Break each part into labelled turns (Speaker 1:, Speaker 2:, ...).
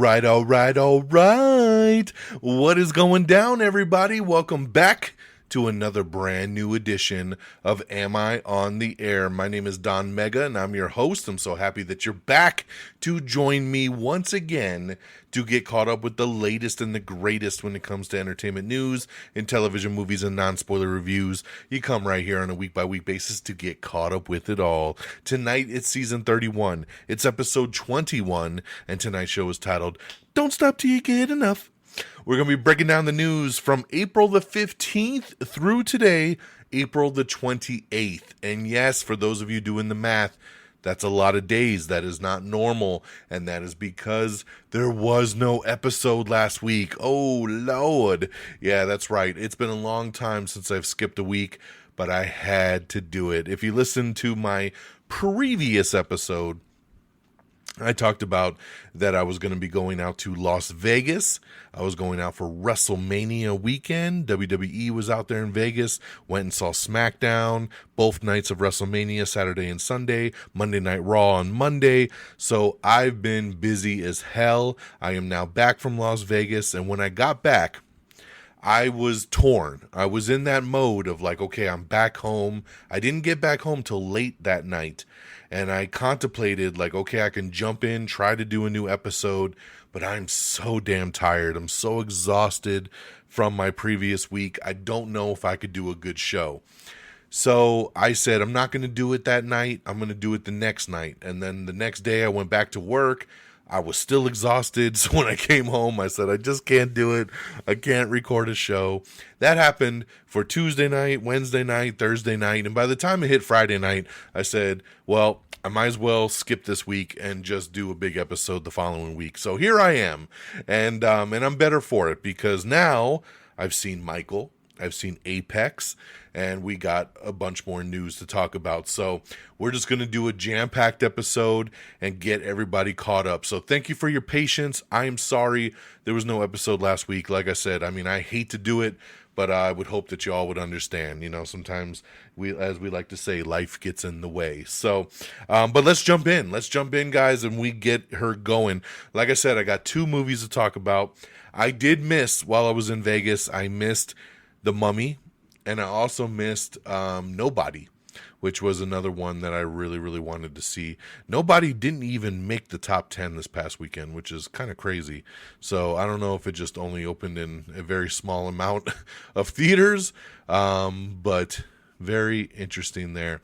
Speaker 1: All right. What is going down, everybody? Welcome back to another brand new edition of Am I on the Air? My name is DONMEGA, and I'm your host. I'm so happy that you're back to join me once again to get caught up with the latest and the greatest when it comes to entertainment news and television, movies, and non-spoiler reviews. You come right here on a week-by-week basis to get caught up with it all. Tonight, it's season 31. It's episode 21, and tonight's show is titled, Don't Stop Till You Get Enough. We're going to be breaking down the news from April the 15th through today, April the 28th. And yes, for those of you doing the math, that's a lot of days. That is not normal. And that is because there was no episode last week. Oh, Lord. Yeah, that's right. It's been a long time since I've skipped a week, but I had to do it. If you listen to my previous episode, I talked about that I was going to be going out to Las Vegas. I was going out for WrestleMania weekend. WWE was out there in Vegas. Went and saw SmackDown, both nights of WrestleMania, Saturday and Sunday. Monday Night Raw on Monday. So I've been busy as hell. I am now back from Las Vegas. And when I got back, I was torn. I was in that mode of like, okay, I'm back home. I didn't get back home till late that night. And I contemplated like, okay, I can jump in, try to do a new episode, but I'm so damn tired. I'm so exhausted from my previous week. I don't know if I could do a good show. So I said, I'm not going to do it that night. I'm going to do it the next night. And then the next day I went back to work. I was still exhausted, so when I came home, I said, I just can't do it. I can't record a show. That happened for Tuesday night, Wednesday night, Thursday night, and by the time it hit Friday night, I said, well, I might as well skip this week and just do a big episode the following week. So here I am, and I'm better for it because now I've seen Michael, I've seen Apex, and we got a bunch more news to talk about. So we're just going to do a jam-packed episode and get everybody caught up. So thank you for your patience. I am sorry there was no episode last week. Like I said, I mean, I hate to do it, but I would hope that you all would understand. You know, sometimes as we like to say, life gets in the way. So, but let's jump in. Let's jump in, guys, and we get her going. Like I said, I got two movies to talk about. I did miss, while I was in Vegas, I missed The Mummy, and I also missed Nobody, which was another one that I really, really wanted to see. Nobody didn't even make the top 10 this past weekend, which is kind of crazy. So I don't know if it just only opened in a very small amount of theaters, but very interesting there.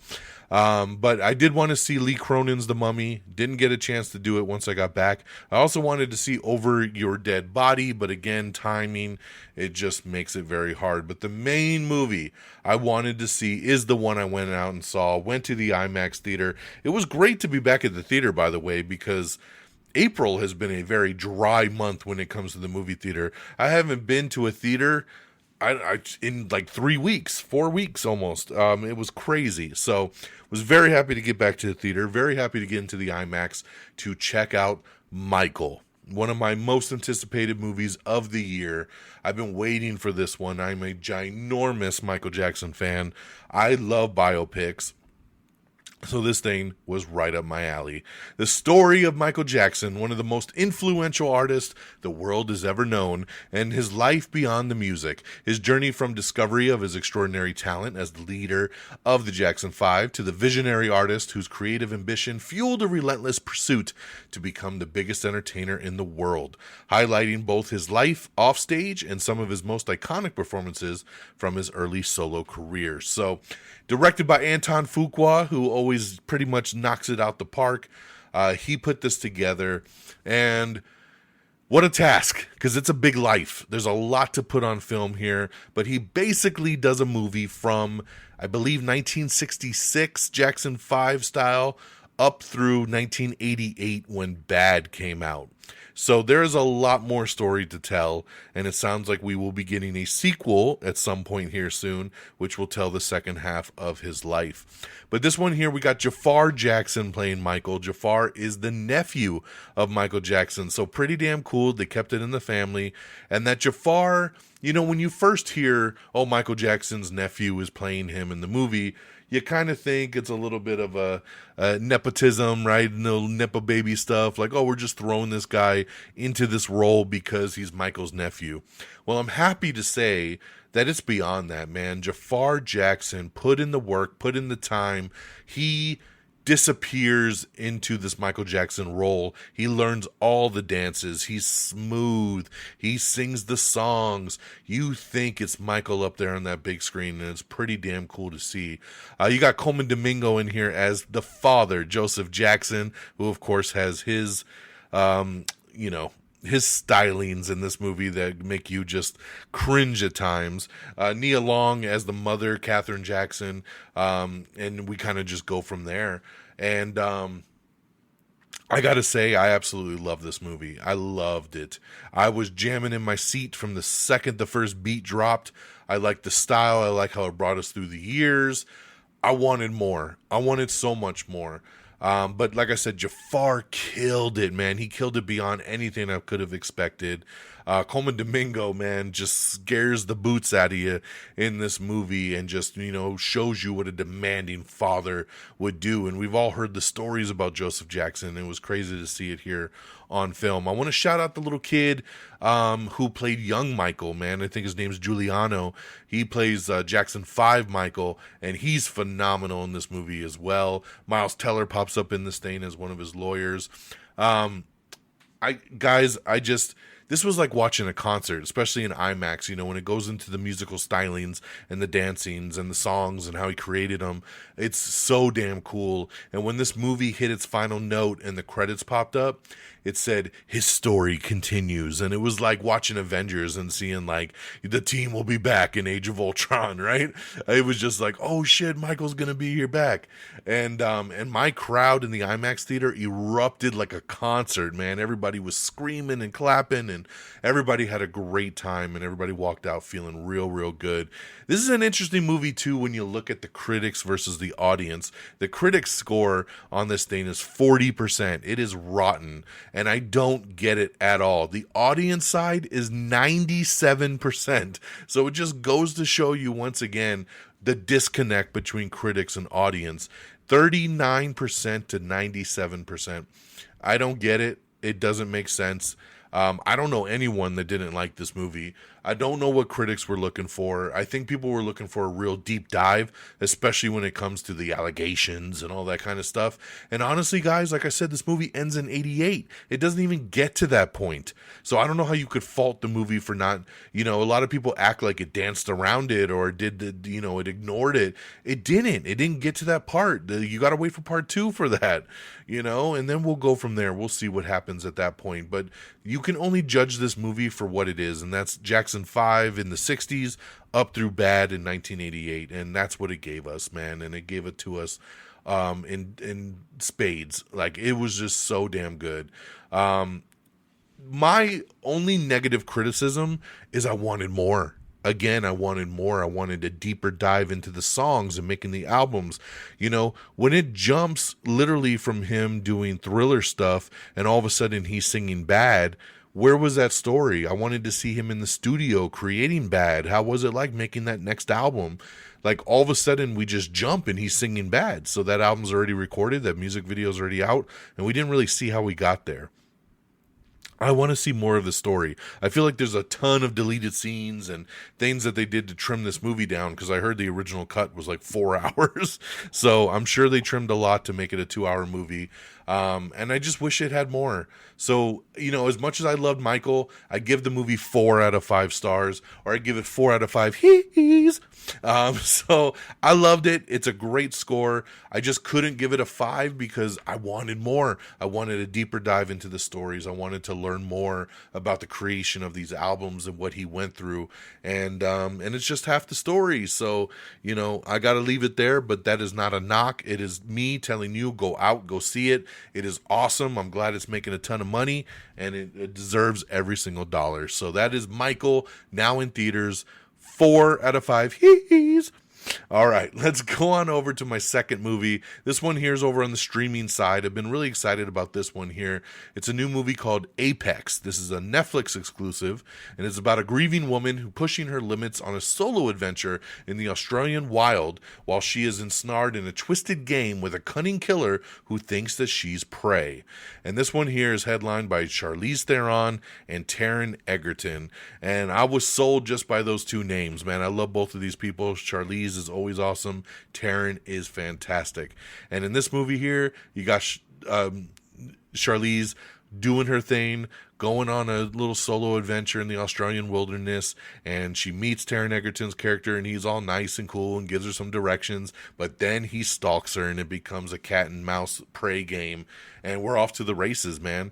Speaker 1: But I did want to see Lee Cronin's The Mummy. Didn't get a chance to do it once I got back. I also wanted to see Over Your Dead Body, but again, timing, it just makes it very hard. But the main movie I wanted to see is the one I went out and saw. Went to the IMAX theater. It was great to be back at the theater, by the way, because April has been a very dry month when it comes to the movie theater. I haven't been to a theater in like 3 weeks, 4 weeks almost. It was crazy. So was very happy to get back to the theater. Very happy to get into the IMAX to check out Michael, one of my most anticipated movies of the year. I've been waiting for this one. I'm a ginormous Michael Jackson fan. I love biopics. So this thing was right up my alley. The story of Michael Jackson, one of the most influential artists the world has ever known, and his life beyond the music. His journey from discovery of his extraordinary talent as the leader of the Jackson 5 to the visionary artist whose creative ambition fueled a relentless pursuit to become the biggest entertainer in the world, highlighting both his life offstage and some of his most iconic performances from his early solo career. So, directed by Anton Fuqua, who always pretty much knocks it out the park. He put this together, and what a task, because it's a big life. There's a lot to put on film here, but he basically does a movie from, I believe, 1966, Jackson 5 style, up through 1988 when Bad came out. So there's a lot more story to tell, and it sounds like we will be getting a sequel at some point here soon, which will tell the second half of his life. But this one here, we got Jafar Jackson playing Michael. Jafar is the nephew of Michael Jackson, so pretty damn cool. They kept it in the family, and that Jafar when you first hear, oh, Michael Jackson's nephew is playing him in the movie, you kind of think it's a little bit of a nepotism, right? No nepo baby stuff. Like, oh, we're just throwing this guy into this role because he's Michael's nephew. Well, I'm happy to say that it's beyond that, man. Jafar Jackson put in the work, put in the time. He disappears into this Michael Jackson role. He learns all the dances. He's smooth. He sings the songs. You think it's Michael up there on that big screen, and it's pretty damn cool to see. You got Coleman Domingo in here as the father, Joseph Jackson, who of course has his, his stylings in this movie that make you just cringe at times. Nia Long as the mother, Katherine Jackson, and we kind of just go from there. And I gotta say, I absolutely love this movie. I loved it. I was jamming in my seat from the second the first beat dropped. I like the style. I like how it brought us through the years. I wanted more. I wanted so much more. But like I said, Jafar killed it, man. He killed it beyond anything I could have expected. Coleman Domingo, man, just scares the boots out of you in this movie and just, shows you what a demanding father would do. And we've all heard the stories about Joseph Jackson. It was crazy to see it here on film. I want to shout out the little kid who played young Michael, man. I think his name's Giuliano. He plays Jackson 5 Michael, and he's phenomenal in this movie as well. Miles Teller pops up in this thing as one of his lawyers. This was like watching a concert, especially in IMAX, when it goes into the musical stylings and the dancings and the songs and how he created them. It's so damn cool. And when this movie hit its final note and the credits popped up, it said, his story continues. And it was like watching Avengers and seeing like the team will be back in Age of Ultron, right? It was just like, oh shit, Michael's going to be here back. And my crowd in the IMAX theater erupted like a concert, man. Everybody was screaming and clapping and everybody had a great time and everybody walked out feeling real, real good. This is an interesting movie too when you look at the critics versus the audience. The critics score on this thing is 40%. It is rotten. And I don't get it at all. The audience side is 97%. So it just goes to show you once again the disconnect between critics and audience. 39% to 97%. I don't get it. It doesn't make sense. I don't know anyone that didn't like this movie. I don't know what critics were looking for. I think people were looking for a real deep dive, especially when it comes to the allegations and all that kind of stuff. And honestly, guys, like I said, this movie ends in 88. It doesn't even get to that point. So I don't know how you could fault the movie for not, a lot of people act like it danced around it or it ignored it. It didn't. It didn't get to that part. You got to wait for part 2 for that, and then we'll go from there. We'll see what happens at that point. But you can only judge this movie for what it is, and that's Jackson 5 in the 60s up through Bad in 1988, and that's what it gave us, man. And it gave it to us in spades. Like, it was just so damn good. My only negative criticism is I wanted more. Again, I wanted more. I wanted a deeper dive into the songs and making the albums. When it jumps literally from him doing Thriller stuff and all of a sudden he's singing Bad, where was that story? I wanted to see him in the studio creating Bad. How was it like making that next album? Like, all of a sudden we just jump and he's singing Bad. So that album's already recorded, that music video's already out, and we didn't really see how we got there. I want to see more of the story. I feel like there's a ton of deleted scenes and things that they did to trim this movie down, because I heard the original cut was like 4 hours. So I'm sure they trimmed a lot to make it a 2-hour movie. And I just wish it had more. So, as much as I loved Michael, I give the movie 4 out of 5 stars, or I give it 4 out of 5 he's. So I loved it. It's a great score. I just couldn't give it a 5 because I wanted more. I wanted a deeper dive into the stories. I wanted to learn more about the creation of these albums and what he went through. And it's just half the story. So, I got to leave it there, but that is not a knock. It is me telling you, go out, go see it. It is awesome. I'm glad it's making a ton of money, and it deserves every single dollar. So that is Michael, now in theaters. 4 out of 5 he's. All right, let's go on over to my second movie. This one here is over on the streaming side. I've been really excited about this one here. It's a new movie called Apex. This is a Netflix exclusive, and it's about a grieving woman who pushing her limits on a solo adventure in the Australian wild while she is ensnared in a twisted game with a cunning killer who thinks that she's prey. And this one here is headlined by Charlize Theron and Taron Egerton. And I was sold just by those two names, man. I love both of these people. Charlize is always awesome. Taron is fantastic. And in this movie here, you got Charlize doing her thing, going on a little solo adventure in the Australian wilderness, and she meets Taron Egerton's character, and he's all nice and cool and gives her some directions, but then he stalks her, and it becomes a cat and mouse prey game, and we're off to the races, man.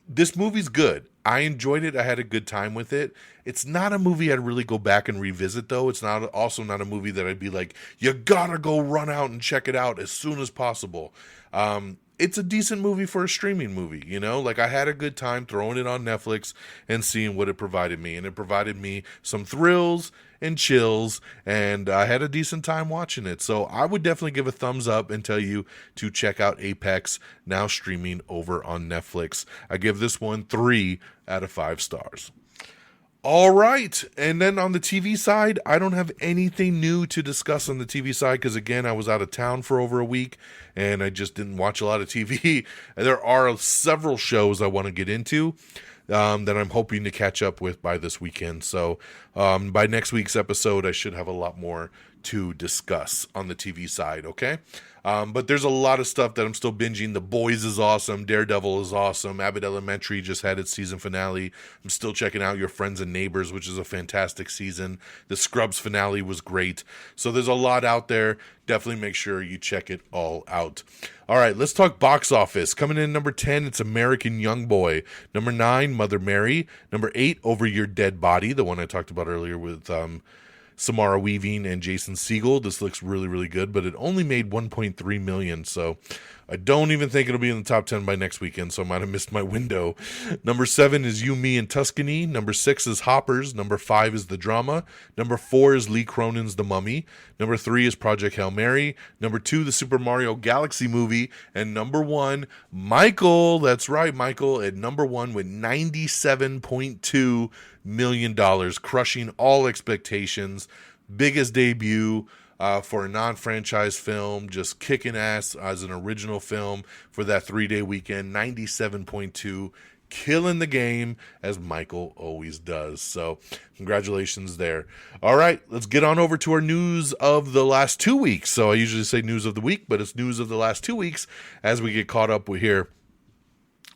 Speaker 1: This movie's good. I enjoyed it. I had a good time with it. It's not a movie I'd really go back and revisit, though. It's also not a movie that I'd be like, you gotta go run out and check it out as soon as possible. It's a decent movie for a streaming movie, you know? Like, I had a good time throwing it on Netflix and seeing what it provided me. And it provided me some thrills and chills, and I had a decent time watching it. So I would definitely give a thumbs up and tell you to check out Apex, now streaming over on Netflix. I give this one 3 out of 5 stars. All right, and then on the TV side, I don't have anything new to discuss on the TV side because, again, I was out of town for over a week, and I just didn't watch a lot of TV. There are several shows I want to get into that I'm hoping to catch up with by this weekend. So by next week's episode, I should have a lot more to discuss on the TV side, okay? But there's a lot of stuff that I'm still binging. The Boys is awesome. Daredevil is awesome. Abbott Elementary just had its season finale. I'm still checking out Your Friends and Neighbors, which is a fantastic season. The Scrubs finale was great. So there's a lot out there. Definitely make sure you check it all out. All right, let's talk box office. Coming in number 10, it's American Youngboy. Number 9, Mother Mary. Number 8, Over Your Dead Body, the one I talked about earlier with Samara Weaving and Jason Segel. This looks really, really good, but it only made $1.3 million, so I don't even think it'll be in the top 10 by next weekend, so I might have missed my window. Number 7 is You, Me, and Tuscany. Number 6 is Hoppers. Number 5 is The Drama. Number 4 is Lee Cronin's The Mummy. Number 3 is Project Hail Mary. Number 2, the Super Mario Galaxy movie. And number 1, Michael. That's right, Michael, at number 1 with $97.2 million, crushing all expectations. Biggest debut for a non-franchise film, just kicking ass as an original film for that 3-day weekend. 97.2, killing the game as Michael always does. So congratulations there. All right, let's get on over to our news of the last 2 weeks. So I usually say news of the week, but it's news of the last 2 weeks as we get caught up with here.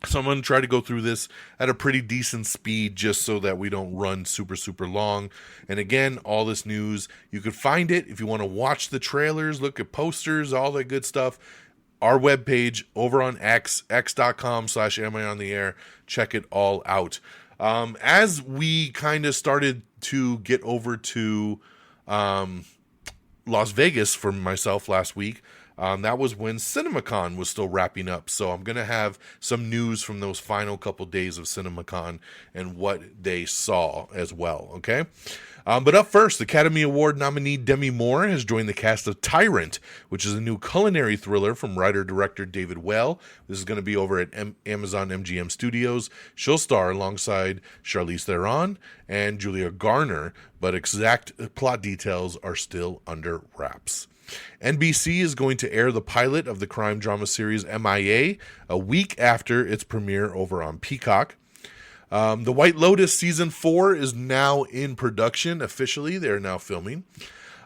Speaker 1: So I'm going to try to go through this at a pretty decent speed just so that we don't run super, super long. And again, all this news, you could find it if you want to watch the trailers, look at posters, all that good stuff. Our webpage over on x.com/amiontheair. Check it all out. As we kind of started to get over to Las Vegas for myself last week, that was when CinemaCon was still wrapping up. So I'm going to have some news from those final couple days of CinemaCon and what they saw as well, okay? But up first, Academy Award nominee Demi Moore has joined the cast of Tyrant, which is a new culinary thriller from writer-director David Well. This is going to be over at Amazon MGM Studios. She'll star alongside Charlize Theron and Julia Garner, but exact plot details are still under wraps. NBC is going to air the pilot of the crime drama series MIA a week after its premiere over on Peacock. The White Lotus Season 4 is now in production officially. They're now filming.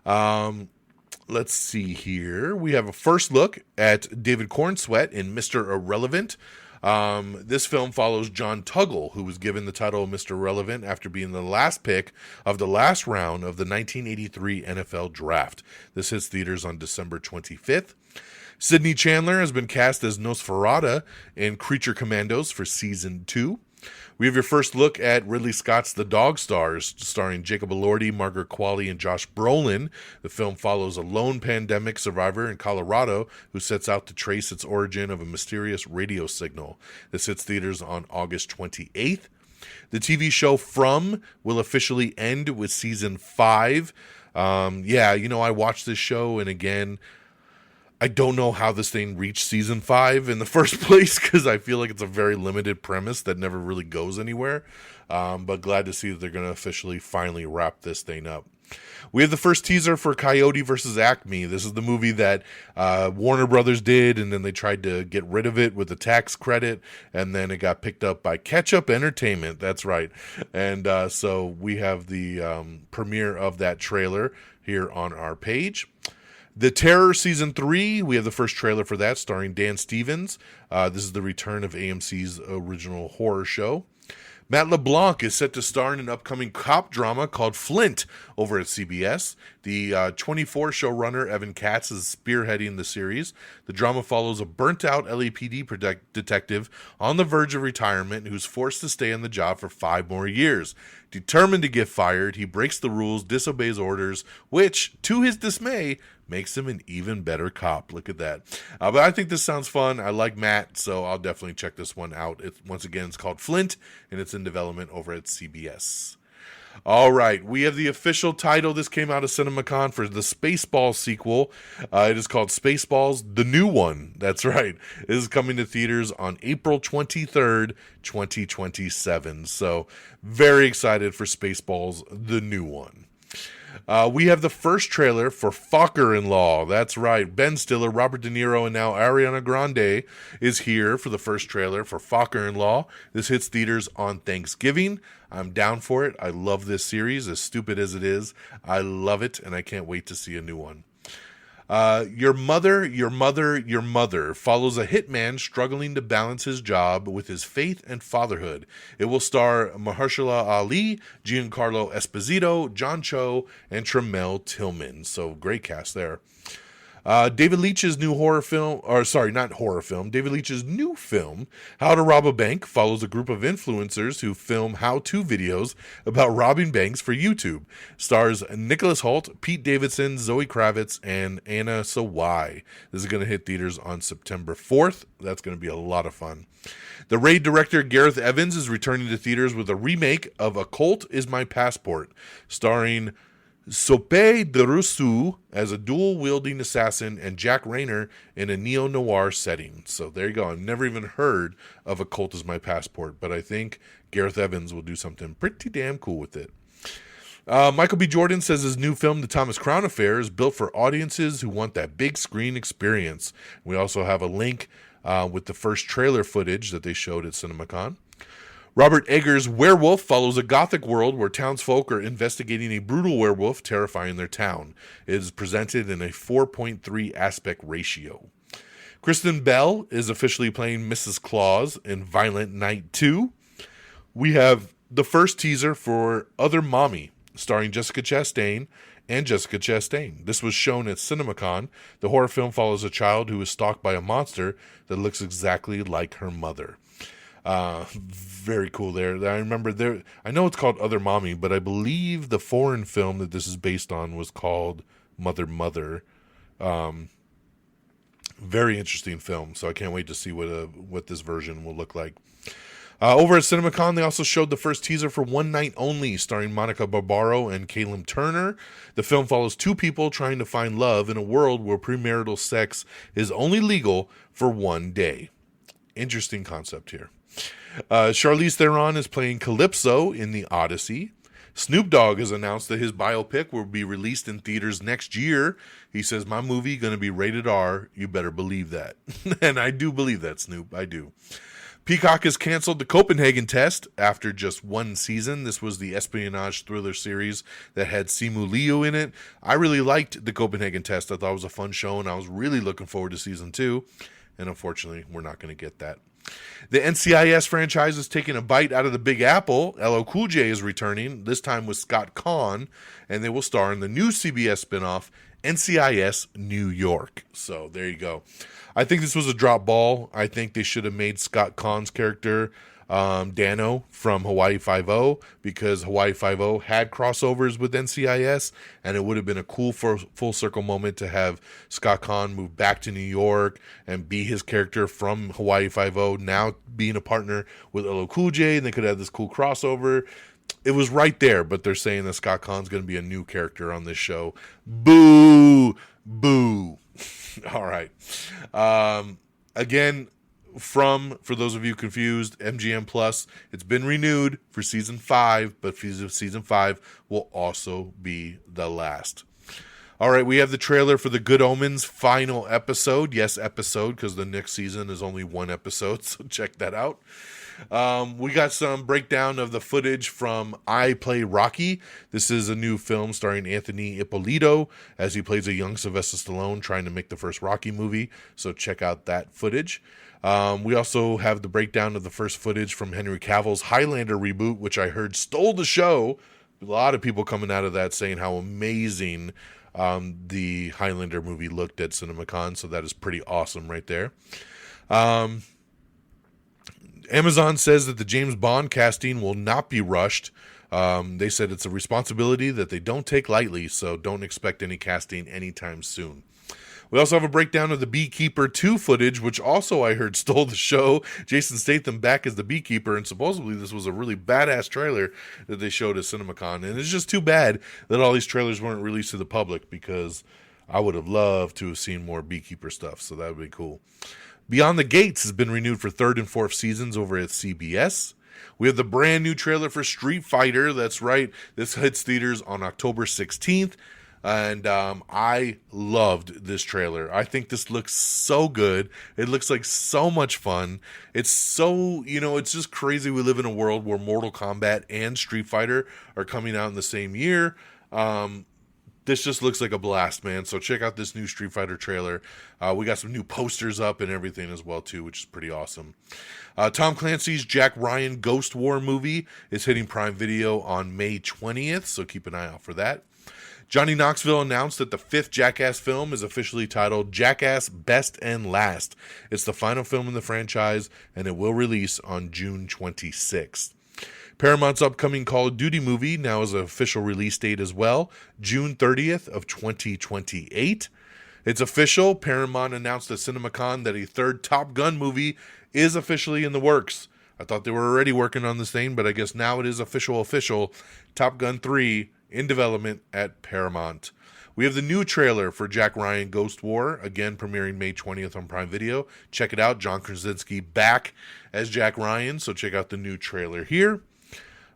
Speaker 1: Let's see here. We have a first look at David Cornsweet in Mr. Irrelevant. This film follows John Tuggle, who was given the title of Mr. Irrelevant after being the last pick of the last round of the 1983 NFL Draft. This hits theaters on December 25th. Sydney Chandler has been cast as Nosferatu in Creature Commandos for Season 2. We have your first look at Ridley Scott's The Dog Stars, starring Jacob Elordi, Margaret Qualley, and Josh Brolin. The film follows a lone pandemic survivor in Colorado who sets out to trace its origin of a mysterious radio signal. This hits theaters on August 28th. The TV show From will officially end with season 5. I watched this show, and again, I don't know how this thing reached season 5 in the first place, because I feel like it's a very limited premise that never really goes anywhere. But glad to see that they're going to officially finally wrap this thing up. We have the first teaser for Coyote versus Acme. This is the movie that Warner Brothers did, and then they tried to get rid of it with a tax credit, and then it got picked up by Ketchup Entertainment. That's right. And so we have the premiere of that trailer here on our page. The Terror Season 3, we have the first trailer for that, starring Dan Stevens. This is the return of AMC's original horror show. Matt LeBlanc is set to star in an upcoming cop drama called Flint over at CBS. The 24 showrunner Evan Katz is spearheading the series. The drama follows a burnt-out LAPD detective on the verge of retirement who's forced to stay on the job for 5 more years. Determined to get fired, he breaks the rules, disobeys orders, which, to his dismay, makes him an even better cop. Look at that. But I think this sounds fun. I like Matt, so I'll definitely check this one out. Once again, it's called Flint, and it's in development over at CBS. All right, we have the official title. This came out of CinemaCon for the Spaceballs sequel. It is called Spaceballs, the New One. That's right. It is coming to theaters on April 23rd, 2027. So very excited for Spaceballs, the New One. We have the first trailer for Focker-in-Law. That's right. Ben Stiller, Robert De Niro, and now Ariana Grande is here for the first trailer for Focker-in-Law. This hits theaters on Thanksgiving. I'm down for it. I love this series, as stupid as it is. I love it, and I can't wait to see a new one. Your Mother follows a hitman struggling to balance his job with his faith and fatherhood. It will star Mahershala Ali, Giancarlo Esposito, John Cho, and Tremel Tillman. So great cast there. David Leitch's new David Leitch's new film, How to Rob a Bank, follows a group of influencers who film how-to videos about robbing banks for YouTube. Stars Nicholas Hoult, Pete Davidson, Zoe Kravitz, and Anna Sawai. This is going to hit theaters on September 4th. That's going to be a lot of fun. The Raid director Gareth Evans is returning to theaters with a remake of A Cult Is My Passport, starring Sope Derusu as a dual-wielding assassin and Jack Rayner in a neo-noir setting. So there you go. I've never even heard of A Cult Is My Passport, but I think Gareth Evans will do something pretty damn cool with it. Michael B. Jordan says his new film, The Thomas Crown Affair, is built for audiences who want that big screen experience. We also have a link with the first trailer footage that they showed at CinemaCon. Robert Eggers' Werewolf follows a gothic world where townsfolk are investigating a brutal werewolf terrifying their town. It is presented in a 4.3 aspect ratio. Kristen Bell is officially playing Mrs. Claus in Violent Night 2. We have the first teaser for Other Mommy, starring Jessica Chastain and Jessica Chastain. This was shown at CinemaCon. The horror film follows a child who is stalked by a monster that looks exactly like her mother. Very cool there. I remember there, I know it's called Other Mommy, but I believe the foreign film that this is based on was called Mother. Very interesting film, so I can't wait to see what this version will look like. Over at CinemaCon, they also showed the first teaser for One Night Only, starring Monica Barbaro and Caleb Turner. The film follows two people trying to find love in a world where premarital sex is only legal for one day. Interesting concept here. Charlize Theron is playing Calypso in The Odyssey. Snoop Dogg has announced that his biopic will be released in theaters next year. He says, my movie going to be rated R. You better believe that. And I do believe that, Snoop. I do. Peacock has canceled The Copenhagen Test after just one season. This was the espionage thriller series that had Simu Liu in it. I really liked The Copenhagen Test. I thought it was a fun show, and I was really looking forward to season 2. And unfortunately, we're not going to get that. The NCIS franchise is taking a bite out of the Big Apple. LL Cool J is returning, this time with Scott Conn, and they will star in the new CBS spinoff, NCIS New York. So there you go. I think this was a drop ball. I think they should have made Scott Conn's character Dano from Hawaii Five-0, because Hawaii Five-0 had crossovers with NCIS, and it would have been a cool full circle moment to have Scott Conn move back to New York and be his character from Hawaii Five-0, now being a partner with LL Cool J, and they could have this cool crossover. It was right there, but they're saying that Scott Conn's going to be a new character on this show. Boo! Boo! All right. Again, for those of you confused, MGM Plus, it's been renewed for season 5, but season 5 will also be the last. All right, we have the trailer for the Good Omens final episode. Yes, episode, because the next season is only one episode, so check that out. We got some breakdown of the footage from I Play Rocky. This is a new film starring Anthony Ippolito as he plays a young Sylvester Stallone trying to make the first Rocky movie. So check out that footage. We also have the breakdown of the first footage from Henry Cavill's Highlander reboot, which I heard stole the show. A lot of people coming out of that saying how amazing the Highlander movie looked at CinemaCon. So that is pretty awesome right there. Amazon says that the James Bond casting will not be rushed. They said it's a responsibility that they don't take lightly, so don't expect any casting anytime soon. We also have a breakdown of the Beekeeper 2 footage, which also I heard stole the show. Jason Statham back as the Beekeeper, and supposedly this was a really badass trailer that they showed at CinemaCon. And it's just too bad that all these trailers weren't released to the public, because I would have loved to have seen more Beekeeper stuff, so that would be cool. Beyond the Gates has been renewed for 3rd and 4th seasons over at CBS. We have the brand new trailer for Street Fighter. That's right. This hits theaters on October 16th. And I loved this trailer. I think this looks so good. It looks like so much fun. It's so, it's just crazy. We live in a world where Mortal Kombat and Street Fighter are coming out in the same year. This just looks like a blast, man. So check out this new Street Fighter trailer. We got some new posters up and everything as well, too, which is pretty awesome. Tom Clancy's Jack Ryan Ghost War movie is hitting Prime Video on May 20th, so keep an eye out for that. Johnny Knoxville announced that the 5th Jackass film is officially titled Jackass Best and Last. It's the final film in the franchise, and it will release on June 26th. Paramount's upcoming Call of Duty movie now has an official release date as well, June 30th of 2028. It's official. Paramount announced at CinemaCon that a 3rd Top Gun movie is officially in the works. I thought they were already working on this thing, but I guess now it is official. Top Gun 3 in development at Paramount. We have the new trailer for Jack Ryan Ghost War, again premiering May 20th on Prime Video. Check it out. John Krasinski back as Jack Ryan, so check out the new trailer here.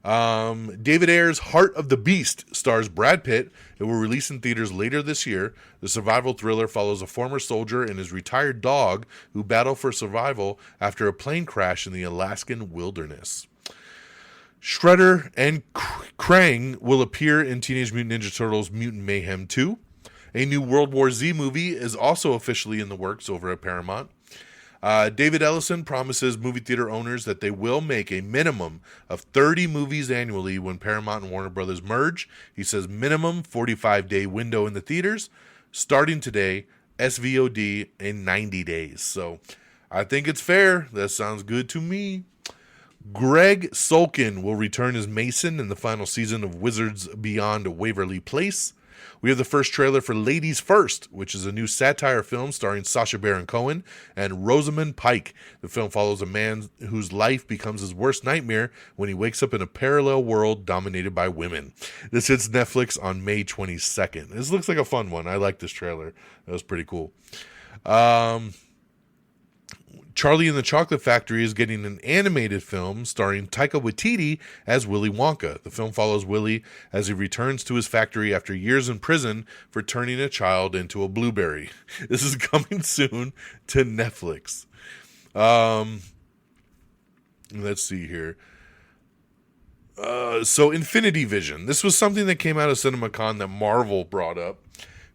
Speaker 1: David Ayer's Heart of the Beast stars Brad Pitt. It will release in theaters later this year. The survival thriller follows a former soldier and his retired dog who battle for survival after a plane crash in the Alaskan wilderness. Shredder and Krang will appear in Teenage Mutant Ninja Turtles Mutant Mayhem 2. A new World War Z movie is also officially in the works over at Paramount. David Ellison promises movie theater owners that they will make a minimum of 30 movies annually when Paramount and Warner Brothers merge. He says minimum 45-day window in the theaters, starting today, SVOD in 90 days. So I think it's fair. That sounds good to me. Greg Sulkin will return as Mason in the final season of Wizards Beyond Waverly Place. We have the first trailer for Ladies First, which is a new satire film starring Sacha Baron Cohen and Rosamund Pike. The film follows a man whose life becomes his worst nightmare when he wakes up in a parallel world dominated by women. This hits Netflix on May 22nd. This looks like a fun one. I like this trailer. That was pretty cool. Charlie and the Chocolate Factory is getting an animated film starring Taika Waititi as Willy Wonka. The film follows Willy as he returns to his factory after years in prison for turning a child into a blueberry. This is coming soon to Netflix. Let's see here. So Infinity Vision. This was something that came out of CinemaCon that Marvel brought up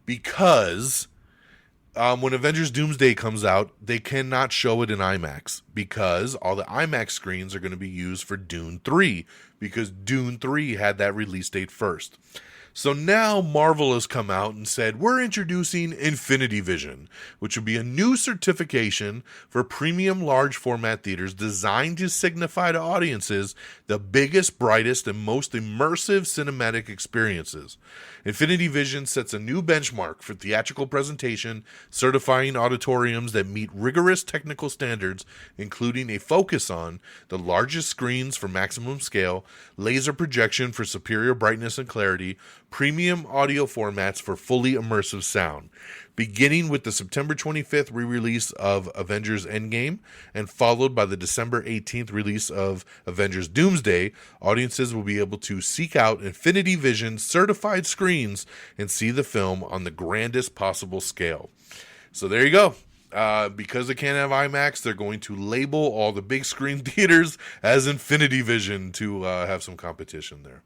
Speaker 1: because when Avengers Doomsday comes out, they cannot show it in IMAX because all the IMAX screens are going to be used for Dune 3, because Dune 3 had that release date first. So now Marvel has come out and said, we're introducing Infinity Vision, which will be a new certification for premium large format theaters designed to signify to audiences the biggest, brightest, and most immersive cinematic experiences. Infinity Vision sets a new benchmark for theatrical presentation, certifying auditoriums that meet rigorous technical standards, including a focus on the largest screens for maximum scale, laser projection for superior brightness and clarity, premium audio formats for fully immersive sound. Beginning with the September 25th re-release of Avengers Endgame and followed by the December 18th release of Avengers Doomsday, audiences will be able to seek out Infinity Vision certified screens and see the film on the grandest possible scale. So there you go. Because they can't have IMAX, they're going to label all the big screen theaters as Infinity Vision to have some competition there.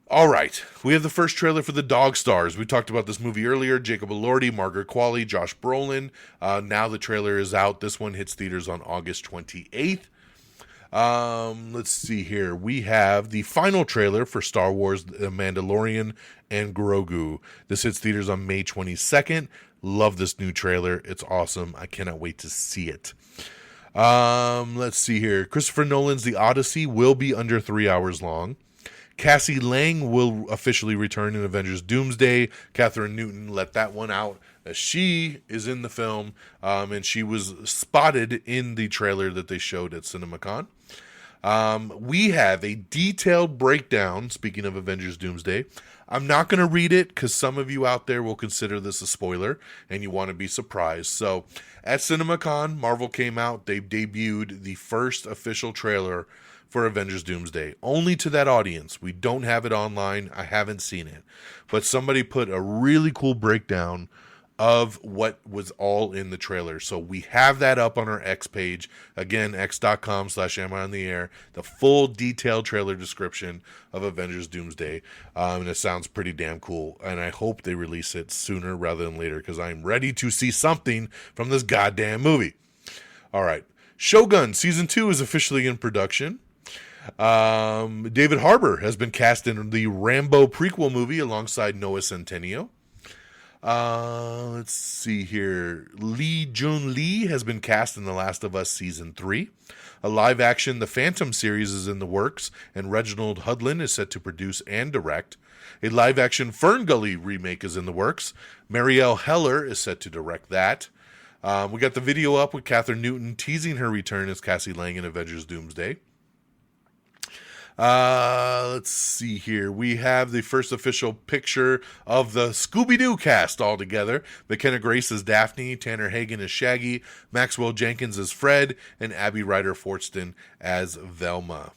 Speaker 1: All right, we have the first trailer for The Dog Stars. We talked about this movie earlier. Jacob Elordi, Margaret Qualley, Josh Brolin. Now the trailer is out. This one hits theaters on August 28th. Let's see here. We have the final trailer for Star Wars The Mandalorian and Grogu. This hits theaters on May 22nd. Love this new trailer. It's awesome. I cannot wait to see it. Let's see here. Christopher Nolan's The Odyssey will be under 3 hours long. Cassie Lang will officially return in Avengers Doomsday. Catherine Newton let that one out as she is in the film, and she was spotted in the trailer that they showed at CinemaCon. We have a detailed breakdown, speaking of Avengers Doomsday. I'm not going to read it because some of you out there will consider this a spoiler and you want to be surprised. So at CinemaCon, Marvel came out. They debuted the first official trailer for Avengers Doomsday, only to that audience. We don't have it online. I haven't seen it. But somebody put a really cool breakdown of what was all in the trailer. So we have that up on our X page. Again, x.com/AmIOnTheAir. The full detailed trailer description of Avengers Doomsday. And it sounds pretty damn cool. And I hope they release it sooner rather than later because I'm ready to see something from this goddamn movie. All right. Shogun Season 2 is officially in production. David Harbour has been cast in the Rambo prequel movie alongside Noah Centineo. Let's see here. Lee Jun Lee has been cast in The Last of Us Season 3. A live-action The Phantom series is in the works, and Reginald Hudlin is set to produce and direct. A live-action Fern Gully remake is in the works. Marielle Heller is set to direct that. We got the video up with Catherine Newton teasing her return as Cassie Lang in Avengers Doomsday. Let's see here. We have the first official picture of the Scooby-Doo cast all together. McKenna Grace as Daphne, Tanner Hagen as Shaggy, Maxwell Jenkins as Fred, and Abby Ryder Fortston as Velma.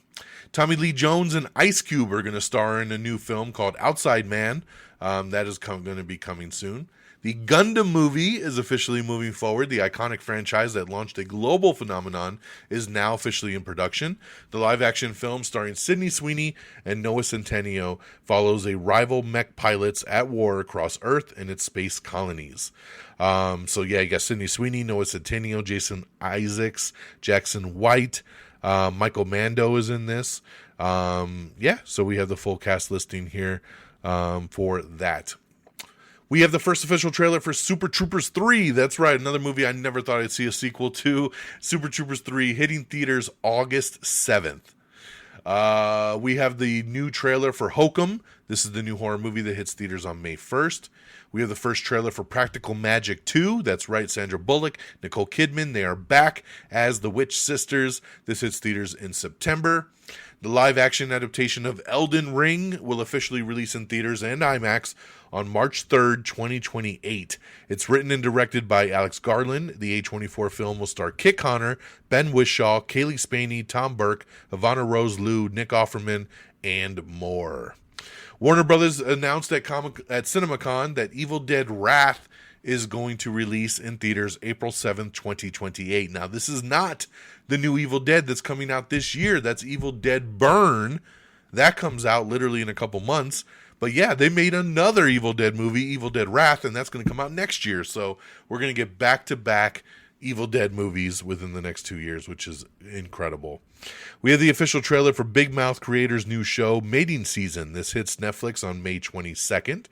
Speaker 1: Tommy Lee Jones and Ice Cube are going to star in a new film called Outside Man. That is going to be coming soon. The Gundam movie is officially moving forward. The iconic franchise that launched a global phenomenon is now officially in production. The live-action film starring Sydney Sweeney and Noah Centineo follows a rival mech pilots at war across Earth and its space colonies. So yeah, you got Sydney Sweeney, Noah Centineo, Jason Isaacs, Jackson White, Michael Mando is in this. So we have the full cast listing here for that. We have the first official trailer for Super Troopers 3. That's right, another movie I never thought I'd see a sequel to. Super Troopers 3 hitting theaters August 7th. We have the new trailer for Hokum. This is the new horror movie that hits theaters on May 1st. We have the first trailer for Practical Magic 2. That's right, Sandra Bullock, Nicole Kidman. They are back as the Witch Sisters. This hits theaters in September. The live-action adaptation of Elden Ring will officially release in theaters and IMAX on March 3rd, 2028. It's written and directed by Alex Garland. The A24 film will star Kit Connor, Ben Whishaw, Kaylee Spaney, Tom Burke, Ivana Rose Liu, Nick Offerman, and more. Warner Brothers announced at CinemaCon that Evil Dead Wrath is going to release in theaters April 7th, 2028. Now, this is not the new Evil Dead that's coming out this year. That's Evil Dead Burn. That comes out literally in a couple months. But yeah, they made another Evil Dead movie, Evil Dead Wrath, and that's going to come out next year. So we're going to get back-to-back Evil Dead movies within the next 2 years, which is incredible. We have the official trailer for Big Mouth Creators' new show, Mating Season. This hits Netflix on May 22nd.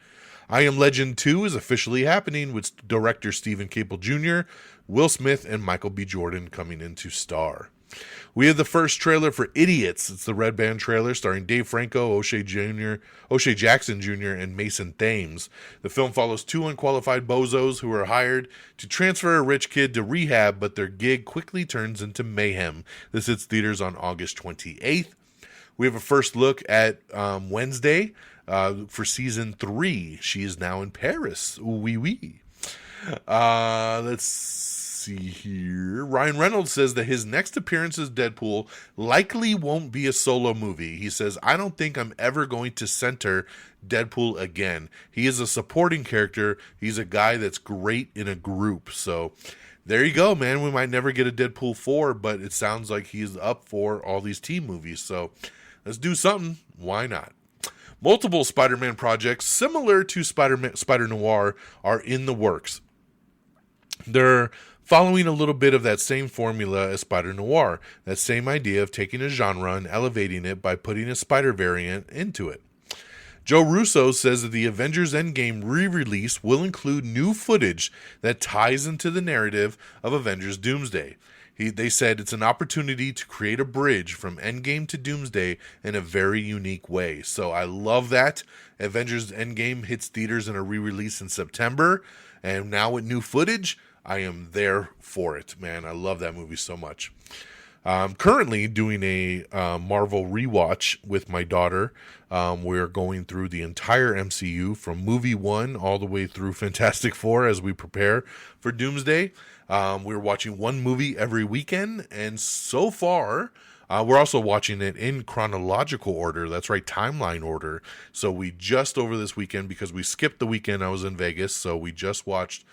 Speaker 1: I Am Legend 2 is officially happening with director Stephen Caple Jr., Will Smith, and Michael B. Jordan coming in to star. We have the first trailer for Idiots. It's the Red Band trailer starring Dave Franco, O'Shea Jackson Jr., and Mason Thames. The film follows two unqualified bozos who are hired to transfer a rich kid to rehab, but their gig quickly turns into mayhem. This hits theaters on August 28th. We have a first look at Wednesday for season 3. She is now in Paris. Oui, oui. Let's see here. Ryan Reynolds says that his next appearance as Deadpool likely won't be a solo movie. He says, I don't think I'm ever going to center Deadpool again. He is a supporting character. He's a guy that's great in a group. So there you go, man. We might never get a Deadpool 4, but it sounds like he's up for all these team movies. So let's do something. Why not? Multiple Spider-Man projects similar to Spider Noir are in the works. They're following a little bit of that same formula as Spider Noir, that same idea of taking a genre and elevating it by putting a spider variant into it. Joe Russo says that the Avengers Endgame re-release will include new footage that ties into the narrative of Avengers Doomsday. They said it's an opportunity to create a bridge from Endgame to Doomsday in a very unique way. So I love that. Avengers Endgame hits theaters in a re-release in September, and now with new footage, I am there for it, man. I love that movie so much. I'm currently doing a Marvel rewatch with my daughter. We're going through the entire MCU from movie 1 all the way through Fantastic Four as we prepare for Doomsday. We're watching one movie every weekend, and so far, we're also watching it in chronological order. That's right, timeline order. So we just over this weekend, because we skipped the weekend I was in Vegas, so we just watched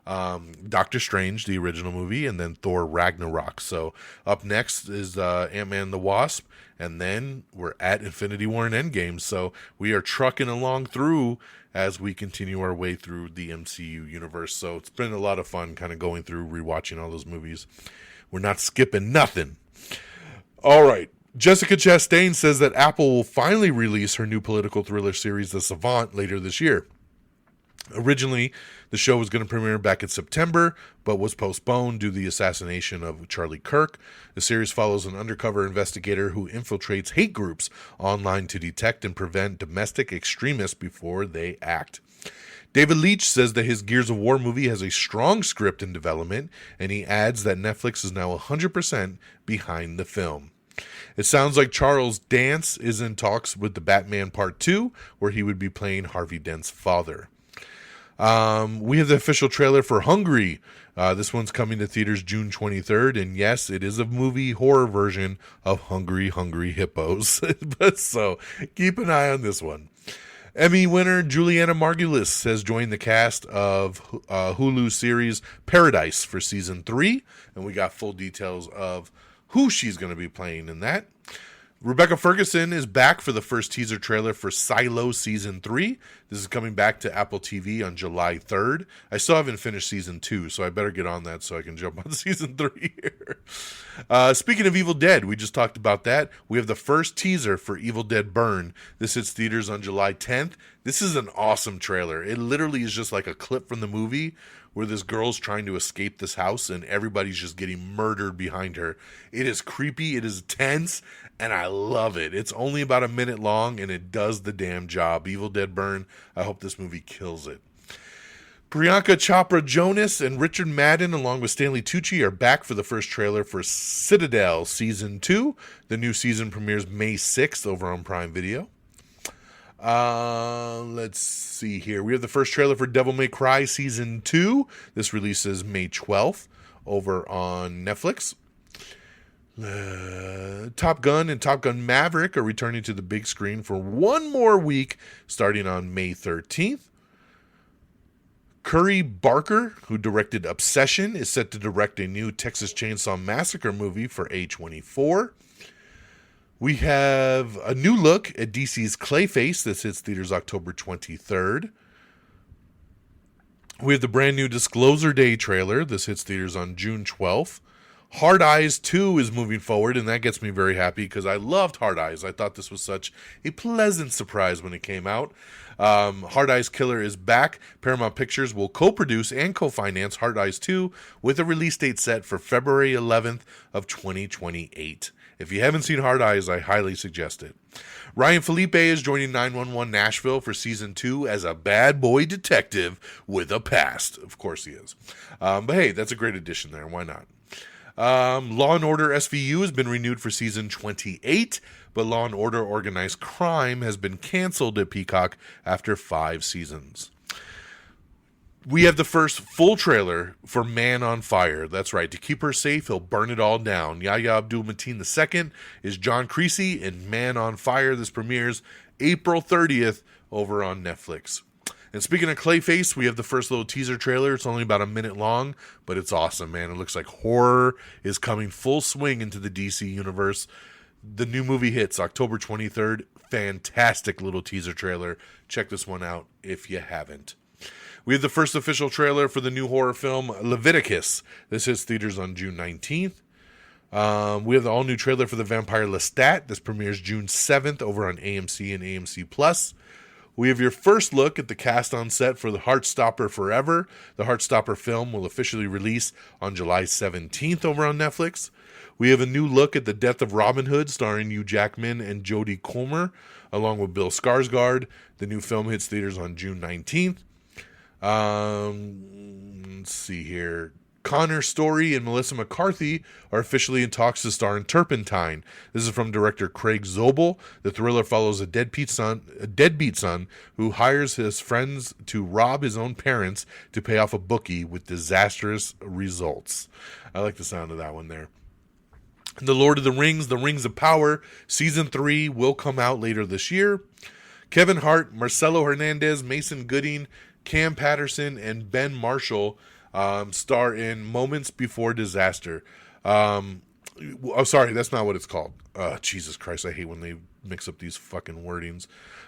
Speaker 1: Doctor Strange, the original movie, and then Thor Ragnarok. So up next is Ant-Man and the Wasp, and then we're at Infinity War and Endgame. So we are trucking along through as we continue our way through the MCU universe. So it's been a lot of fun kind of going through, rewatching all those movies. We're not skipping nothing. All right. Jessica Chastain says that Apple will finally release her new political thriller series, The Savant, later this year. Originally, the show was going to premiere back in September, but was postponed due to the assassination of Charlie Kirk. The series follows an undercover investigator who infiltrates hate groups online to detect and prevent domestic extremists before they act. David Leitch says that his Gears of War movie has a strong script in development, and he adds that Netflix is now 100% behind the film. It sounds like Charles Dance is in talks with the Batman Part 2, where he would be playing Harvey Dent's father. We have the official trailer for Hungry. This one's coming to theaters June 23rd, and yes, it is a movie horror version of Hungry, Hungry Hippos. So keep an eye on this one. Emmy winner Juliana Margulies has joined the cast of Hulu series Paradise for season 3, and we got full details of who she's going to be playing in that. Rebecca Ferguson is back for the first teaser trailer for Silo Season 3. This is coming back to Apple TV on July 3rd. I still haven't finished Season 2, so I better get on that so I can jump on Season 3 here. Speaking of Evil Dead, we just talked about that. We have the first teaser for Evil Dead Burn. This hits theaters on July 10th. This is an awesome trailer. It literally is just like a clip from the movie where this girl's trying to escape this house and everybody's just getting murdered behind her. It is creepy, it is tense, and I love it. It's only about a minute long, and it does the damn job. Evil Dead Burn, I hope this movie kills it. Priyanka Chopra Jonas and Richard Madden, along with Stanley Tucci, are back for the first trailer for Citadel Season 2. The new season premieres May 6th over on Prime Video. Let's see here. We have the first trailer for Devil May Cry Season 2. This releases May 12th over on Netflix. Top Gun and Top Gun Maverick are returning to the big screen for one more week starting on May 13th. Curry Barker, who directed Obsession, is set to direct a new Texas Chainsaw Massacre movie for A24. We have a new look at DC's Clayface. This hits theaters October 23rd. We have the brand new Disclosure Day trailer. This hits theaters on June 12th. Hard Eyes 2 is moving forward, and that gets me very happy because I loved Hard Eyes. I thought this was such a pleasant surprise when it came out. Hard Eyes Killer is back. Paramount Pictures will co-produce and co-finance Hard Eyes 2 with a release date set for February 11th of 2028. If you haven't seen Hard Eyes, I highly suggest it. Ryan Felipe is joining 911 Nashville for Season 2 as a bad boy detective with a past. Of course he is. But hey, that's a great addition there. Why not? Law & Order SVU has been renewed for Season 28, but Law & Order Organized Crime has been canceled at Peacock after 5 seasons. We have the first full trailer for Man on Fire. That's right. To keep her safe, he'll burn it all down. Yahya Abdul-Mateen II is John Creasy in Man on Fire. This premieres April 30th over on Netflix. And speaking of Clayface, we have the first little teaser trailer. It's only about a minute long, but it's awesome, man. It looks like horror is coming full swing into the DC universe. The new movie hits October 23rd. Fantastic little teaser trailer. Check this one out if you haven't. We have the first official trailer for the new horror film Leviticus. This hits theaters on June 19th. We have the all-new trailer for the Vampire Lestat. This premieres June 7th over on AMC and AMC+. We have your first look at the cast on set for The Heartstopper Forever. The Heartstopper film will officially release on July 17th over on Netflix. We have a new look at The Death of Robin Hood starring Hugh Jackman and Jodie Comer along with Bill Skarsgård. The new film hits theaters on June 19th. Let's see here. Connor Story and Melissa McCarthy are officially in talks to star in Turpentine. This is from director Craig Zobel. The thriller follows a deadbeat son who hires his friends to rob his own parents to pay off a bookie with disastrous results. I like the sound of that one there. The Lord of the Rings of Power, Season 3 will come out later this year. Kevin Hart, Marcelo Hernandez, Mason Gooding, Cam Patterson, and Ben Marshall star in Moments Before Disaster. Sorry, that's not what it's called. Jesus Christ, I hate when they mix up these fucking wordings.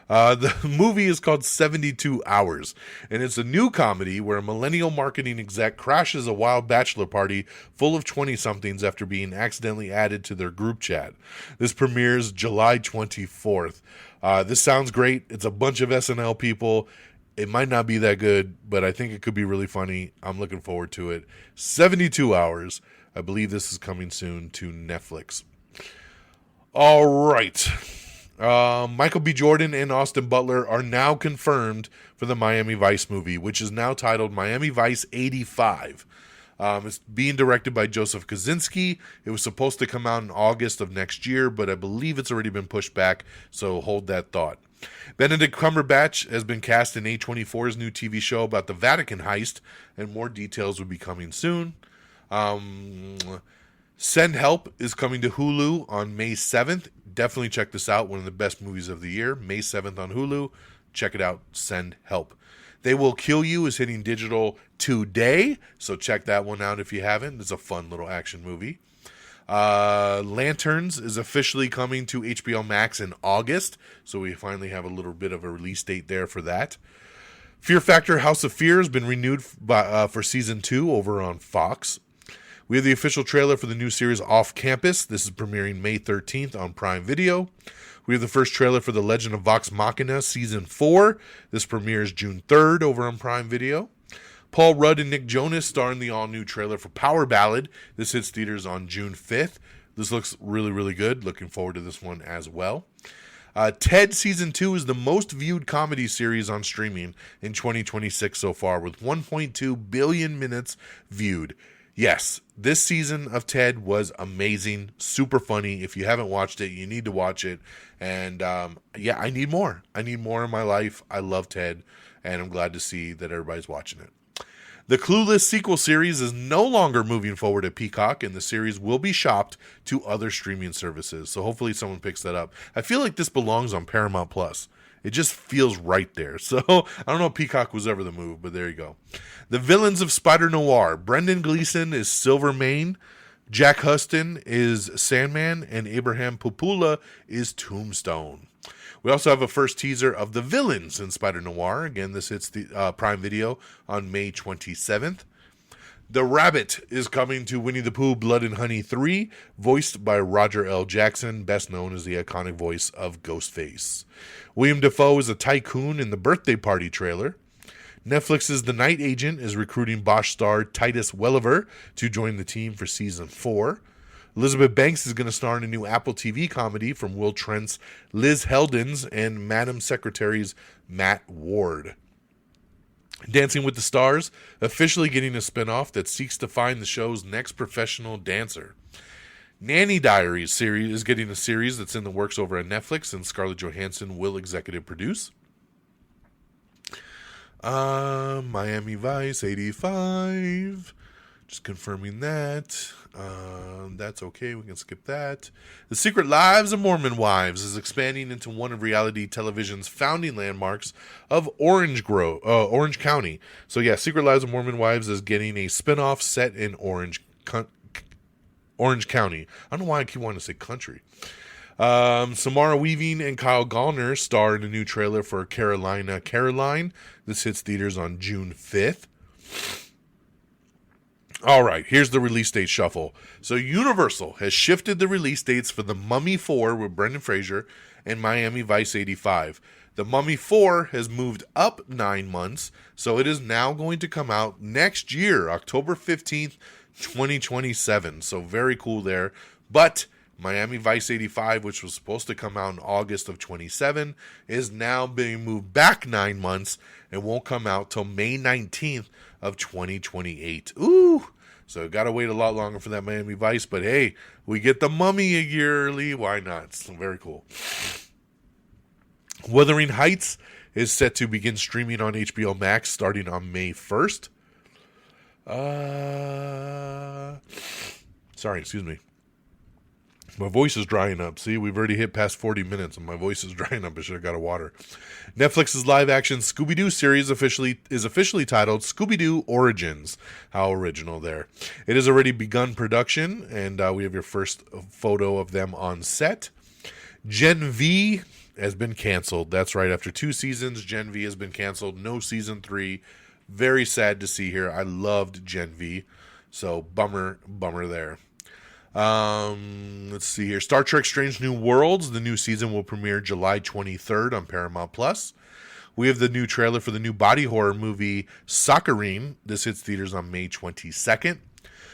Speaker 1: The movie is called 72 Hours, and it's a new comedy where a millennial marketing exec crashes a wild bachelor party full of 20-somethings after being accidentally added to their group chat. This premieres July 24th. This sounds great. It's a bunch of SNL people. It might not be that good, but I think it could be really funny. I'm looking forward to it. 72 Hours. I believe this is coming soon to Netflix. All right. Michael B. Jordan and Austin Butler are now confirmed for the Miami Vice movie, which is now titled Miami Vice 85. It's being directed by Joseph Kosinski. It was supposed to come out in August of next year, but I believe it's already been pushed back, so hold that thought. Benedict Cumberbatch has been cast in A24's new TV show about the Vatican heist, and more details will be coming soon. Send Help is coming to Hulu on May 7th. Definitely check this out. One of the best movies of the year. May 7th on Hulu. Check it out. Send Help. They Will Kill You is hitting digital today, so check that one out if you haven't. It's a fun little action movie. Lanterns is officially coming to HBO Max in August, so we finally have a little bit of a release date there for that. Fear Factor House of Fear has been renewed for Season 2 over on Fox. We have the official trailer for the new series Off Campus. This is premiering May 13th on Prime Video. We have the first trailer for The Legend of Vox Machina Season 4. This premieres June 3rd over on Prime Video. Paul Rudd and Nick Jonas star in the all-new trailer for Power Ballad. This hits theaters on June 5th. This looks really, really good. Looking forward to this one as well. Ted Season 2 is the most viewed comedy series on streaming in 2026 so far, with 1.2 billion minutes viewed. Yes, this season of Ted was amazing, super funny. If you haven't watched it, you need to watch it. And yeah, I need more. I need more in my life. I love Ted, and I'm glad to see that everybody's watching it. The Clueless sequel series is no longer moving forward at Peacock, and the series will be shopped to other streaming services. So hopefully someone picks that up. I feel like this belongs on Paramount Plus. It just feels right there. So I don't know if Peacock was ever the move, but there you go. The villains of Spider Noir. Brendan Gleeson is Silvermane. Jack Huston is Sandman, and Abraham Popoola is Tombstone. We also have a first teaser of the villains in Spider Noir. Again, this hits the Prime Video on May 27th. The Rabbit is coming to Winnie the Pooh Blood and Honey 3, voiced by Roger L. Jackson, best known as the iconic voice of Ghostface. William Dafoe is a tycoon in the Birthday Party trailer. Netflix's The Night Agent is recruiting Bosch star Titus Welliver to join the team for Season 4. Elizabeth Banks is going to star in a new Apple TV comedy from Will Trent's Liz Heldens and Madam Secretary's Matt Ward. Dancing with the Stars, officially getting a spinoff that seeks to find the show's next professional dancer. Nanny Diaries series is getting a series that's in the works over at Netflix, and Scarlett Johansson will executive produce. Miami Vice 85. Just confirming that. That's okay. We can skip that. The Secret Lives of Mormon Wives is expanding into one of reality television's founding landmarks of Orange County. So yeah, Secret Lives of Mormon Wives is getting a spinoff set in Orange County. I don't know why I keep wanting to say country. Samara Weaving and Kyle Gallner star in a new trailer for Carolina Caroline. This hits theaters on June 5th. All right, here's the release date shuffle. So Universal has shifted the release dates for The Mummy 4 with Brendan Fraser and Miami Vice 85. The Mummy 4 has moved up 9 months, so it is now going to come out next year, October 15th, 2027. So very cool there. But Miami Vice 85, which was supposed to come out in August of 27, is now being moved back 9 months and won't come out till May 19th of 2028. Ooh! So got to wait a lot longer for that Miami Vice, but hey, we get The Mummy a year early. Why not? It's very cool. Wuthering Heights is set to begin streaming on HBO Max starting on May 1st. Sorry, excuse me. My voice is drying up. See, we've already hit past 40 minutes and my voice is drying up. I should have got a water. Netflix's live-action Scooby-Doo series is officially titled Scooby-Doo Origins. How original there. It has already begun production, and we have your first photo of them on set. Gen V has been canceled. That's right. After 2 seasons, Gen V has been canceled. No season 3. Very sad to see here. I loved Gen V. So, bummer there. Let's see here. Star Trek Strange New Worlds. The new season will premiere July 23rd on Paramount Plus. We have the new trailer for the new body horror movie Saccharine. This hits theaters on May 22nd.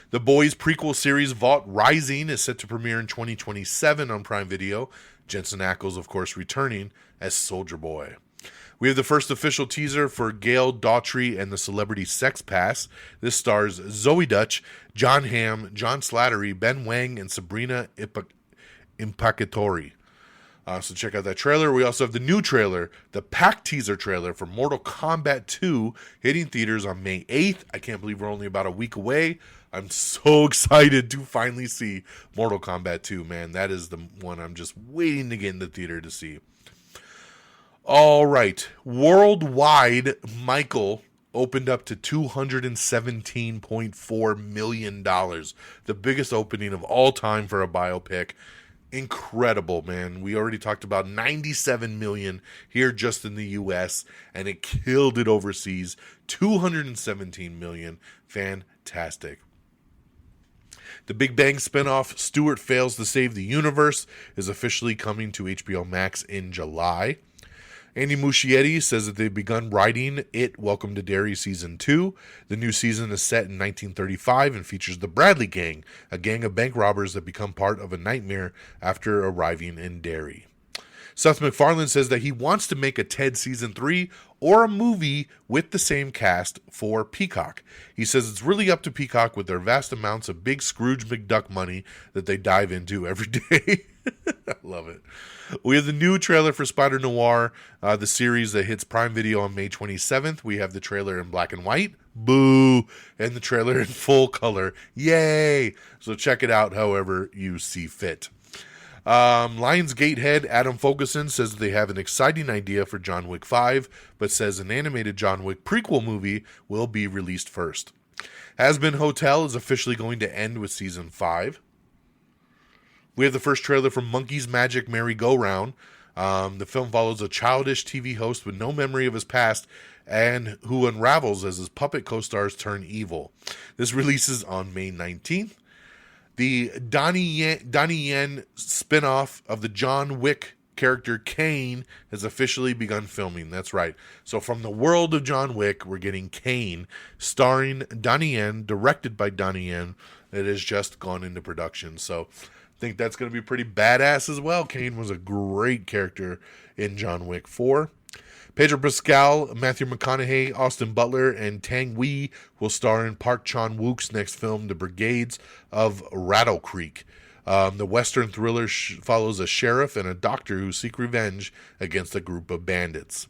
Speaker 1: The Boys prequel series Vault Rising is set to premiere in 2027 on Prime Video. Jensen Ackles, of course, returning as Soldier Boy. We have the first official teaser for Gail Daughtry and the Celebrity Sex Pass. This stars Zoe Dutch, John Hamm, John Slattery, Ben Wang, and Sabrina Impaccatori. So check out that trailer. We also have the new trailer, the pack teaser trailer for Mortal Kombat 2, hitting theaters on May 8th. I can't believe we're only about a week away. I'm so excited to finally see Mortal Kombat 2, man. That is the one I'm just waiting to get in the theater to see. All right. Worldwide, Michael opened up to $217.4 million. The biggest opening of all time for a biopic. Incredible, man. We already talked about 97 million here just in the US, and it killed it overseas. 217 million. Fantastic. The Big Bang spinoff, Stuart Fails to Save the Universe, is officially coming to HBO Max in July. Andy Muschietti says that they've begun writing It, Welcome to Derry Season 2. The new season is set in 1935 and features the Bradley Gang, a gang of bank robbers that become part of a nightmare after arriving in Derry. Seth MacFarlane says that he wants to make a Ted Season 3 or a movie with the same cast for Peacock. He says it's really up to Peacock with their vast amounts of big Scrooge McDuck money that they dive into every day. I love it. We have the new trailer for Spider Noir, the series that hits Prime Video on May 27th. We have the trailer in black and white. Boo! And the trailer in full color. Yay! So check it out however you see fit. Lionsgate head Adam Fogelson says they have an exciting idea for John Wick 5, but says an animated John Wick prequel movie will be released first. Has-Been Hotel is officially going to end with Season 5. We have the first trailer for Monkey's Magic Merry-Go-Round. The film follows a childish TV host with no memory of his past and who unravels as his puppet co-stars turn evil. This releases on May 19th. The Donnie Yen spin-off of the John Wick character Kane has officially begun filming. That's right. So from the world of John Wick, we're getting Kane, starring Donnie Yen, directed by Donnie Yen. It has just gone into production. So I think that's going to be pretty badass as well. Kane was a great character in John Wick 4. Pedro Pascal, Matthew McConaughey, Austin Butler, and Tang Wei will star in Park Chan-wook's next film, The Brigades of Rattle Creek. The Western thriller follows a sheriff and a doctor who seek revenge against a group of bandits.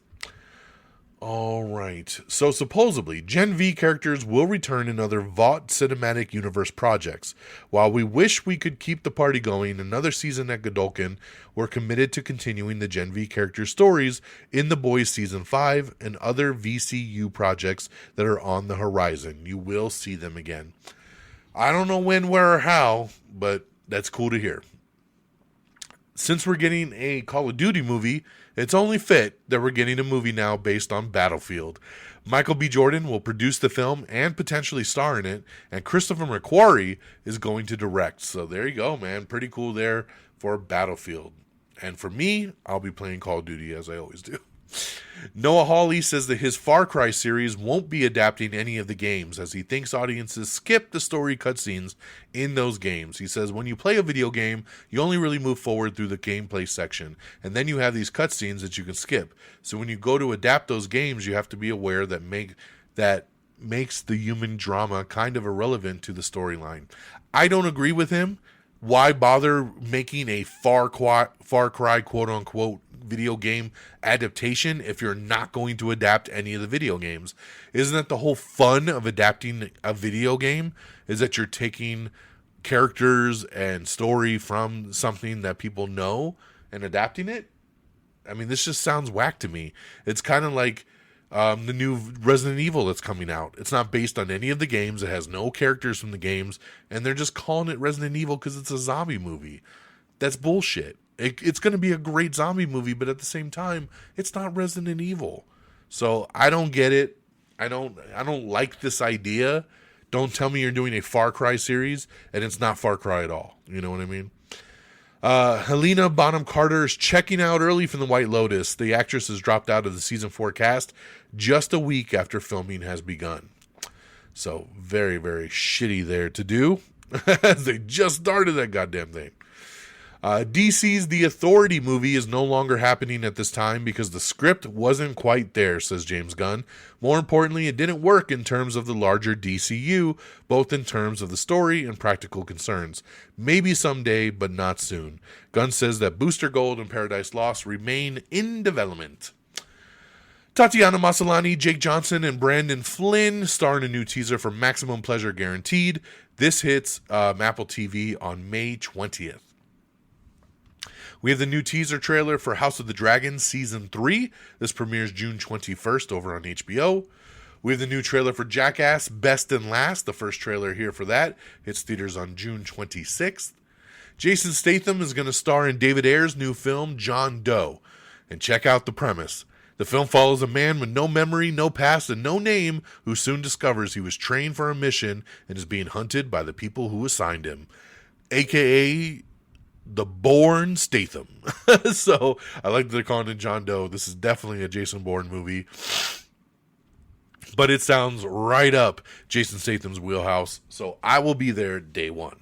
Speaker 1: All right. So supposedly, Gen V characters will return in other Vought Cinematic Universe projects. While we wish we could keep the party going another season at Godolkin, we're committed to continuing the Gen V characters' stories in The Boys Season 5 and other VCU projects that are on the horizon. You will see them again. I don't know when, where, or how, but that's cool to hear. Since we're getting a Call of Duty movie, it's only fit that we're getting a movie now based on Battlefield. Michael B. Jordan will produce the film and potentially star in it, and Christopher McQuarrie is going to direct. So there you go, man. Pretty cool there for Battlefield. And for me, I'll be playing Call of Duty as I always do. Noah Hawley says that his Far Cry series won't be adapting any of the games, as he thinks audiences skip the story cutscenes in those games. He says when you play a video game, you only really move forward through the gameplay section, and then you have these cutscenes that you can skip. So when you go to adapt those games, you have to be aware that makes the human drama kind of irrelevant to the storyline. I don't agree with him. Why bother making a Far Cry quote-unquote video game adaptation if you're not going to adapt any of the video games? Isn't that the whole fun of adapting a video game, is that you're taking characters and story from something that people know and adapting it? I mean, this just sounds whack to me. It's kind of like the new Resident Evil that's coming out. It's not based on any of the games. It has no characters from the games, and they're just calling it Resident Evil because it's a zombie movie. That's bullshit. It's going to be a great zombie movie, but at the same time, it's not Resident Evil. So I don't get it. I don't like this idea. Don't tell me you're doing a Far Cry series and it's not Far Cry at all. You know what I mean? Helena Bonham Carter is checking out early from The White Lotus. The actress has dropped out of the season 4 cast just a week after filming has begun. So very, very shitty there to do. As they just started that goddamn thing. DC's The Authority movie is no longer happening at this time because the script wasn't quite there, says James Gunn. More importantly, it didn't work in terms of the larger DCU, both in terms of the story and practical concerns. Maybe someday, but not soon. Gunn says that Booster Gold and Paradise Lost remain in development. Tatiana Maslany, Jake Johnson, and Brandon Flynn star in a new teaser for Maximum Pleasure Guaranteed. This hits Apple TV on May 20th. We have the new teaser trailer for House of the Dragon Season 3. This premieres June 21st over on HBO. We have the new trailer for Jackass Best and Last. The first trailer here for that hits theaters on June 26th. Jason Statham is going to star in David Ayer's new film, John Doe. And check out the premise. The film follows a man with no memory, no past, and no name who soon discovers he was trained for a mission and is being hunted by the people who assigned him, a.k.a. the Bourne Statham. So I like that they're calling it John Doe. This is definitely a Jason Bourne movie, but it sounds right up Jason Statham's wheelhouse. So I will be there day one.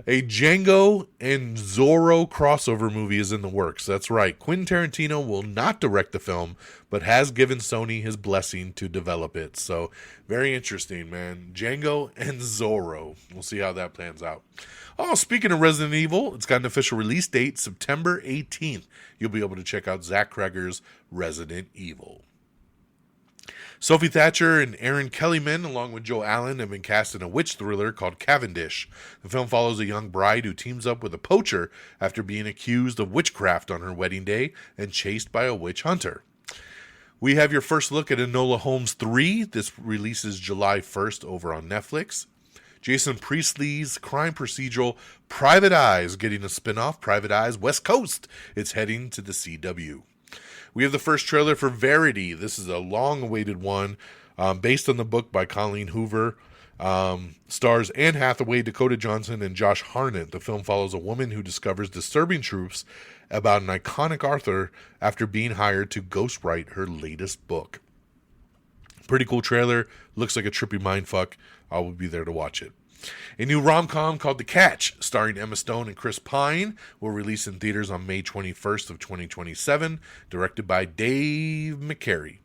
Speaker 1: A Django and Zorro crossover movie is in the works. That's right. Quentin Tarantino will not direct the film, but has given Sony his blessing to develop it. So very interesting, man. Django and Zorro. We'll see how that plans out. Oh, speaking of Resident Evil, it's got an official release date, September 18th. You'll be able to check out Zach Kreger's Resident Evil. Sophie Thatcher and Aaron Kellyman, along with Joe Allen, have been cast in a witch thriller called Cavendish. The film follows a young bride who teams up with a poacher after being accused of witchcraft on her wedding day and chased by a witch hunter. We have your first look at Enola Holmes 3. This releases July 1st over on Netflix. Jason Priestley's crime procedural Private Eyes getting a spin-off, Private Eyes West Coast. It's heading to the CW. We have the first trailer for Verity. This is a long-awaited one, based on the book by Colleen Hoover. Stars Anne Hathaway, Dakota Johnson, and Josh Hartnett. The film follows a woman who discovers disturbing truths about an iconic author after being hired to ghostwrite her latest book. Pretty cool trailer. Looks like a trippy mindfuck. I will be there to watch it. A new rom-com called The Catch, starring Emma Stone and Chris Pine, will release in theaters on May 21st of 2027, directed by Dave McCary.